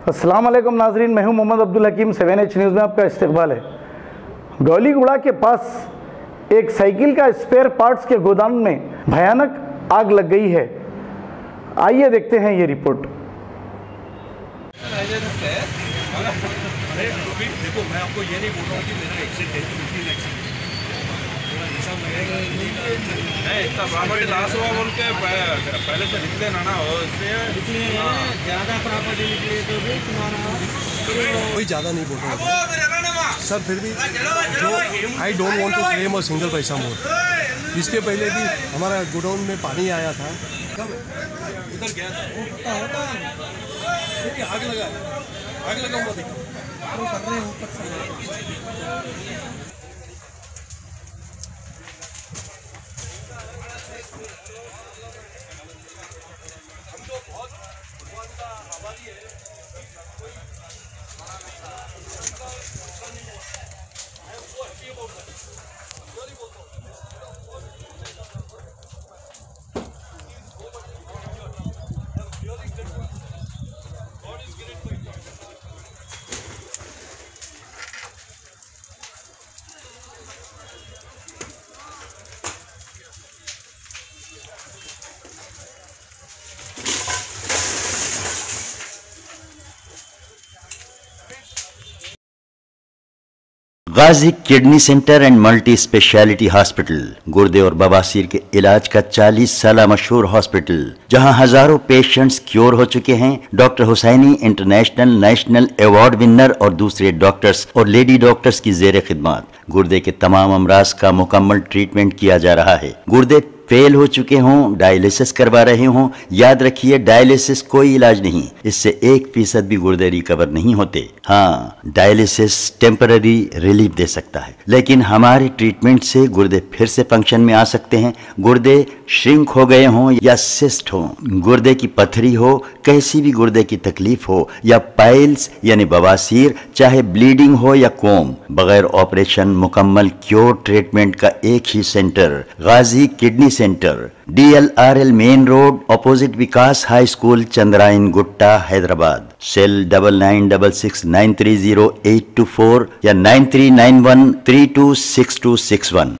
अस्सलाम वालेकुम नाजरीन, मैं हूं मोहम्मद अब्दुल हकीम। 7H न्यूज़ में आपका इस्तकबाल है। गौलीगुड़ा के पास एक साइकिल का स्पेयर पार्ट्स के गोदाम में भयानक आग लग गई है। आइए देखते हैं ये रिपोर्ट। देखो, मैं आपको ये नहीं बोल रहा हूँ कि मेरा एक्सीडेंट इतना प्रॉपर्टी लॉस हुआ बोल के पहले से लिख देना ना हो, इसलिए ज़्यादा प्रॉपर्टी निकली तो भी तुम्हारा कोई ज़्यादा नहीं बोल रहा सर, फिर भी जो I don't want to claim और सिंगल पैसा मोर। इसके पहले भी हमारा गोडाउन में पानी आया था, उधर गया था, आग लगा हुआ देखा। Ghazi kidney centre and multi speciality hospital गुर्दे और बवासीर के इलाज का 40 साल मशहूर हॉस्पिटल, जहां हजारों पेशेंट्स क्योर हो चुके हैं। Doctor Husaini international national award winner और दूसरे डॉक्टर्स और लेडी डॉक्टर्स की जेर खिदमत गुर्दे के तमाम अमराज का मुकम्मल ट्रीटमेंट किया जा रहा है। गुर्दे फेल हो चुके हों, डायलिसिस करवा रहे हों, याद रखिए डायलिसिस कोई इलाज नहीं, इससे 1% भी गुर्दे रिकवर नहीं होते। हाँ, डायलिसिस टेम्पररी रिलीफ दे सकता है, लेकिन हमारे ट्रीटमेंट से गुर्दे फिर से फंक्शन में आ सकते हैं। गुर्दे श्रिंक हो गए हों या सिस्ट हो, गुर्दे की पथरी हो, कैसी भी गुर्दे की तकलीफ हो, या पाइल्स यानी बवासीर, चाहे ब्लीडिंग हो या कोम, बगैर ऑपरेशन मुकम्मल क्योर ट्रीटमेंट का एक ही centre, Ghazi kidney centre, DLRL main road, opposite Vikas high school, Chandrayan Gutta, Hyderabad. Cell 9966930824 या 9391326261।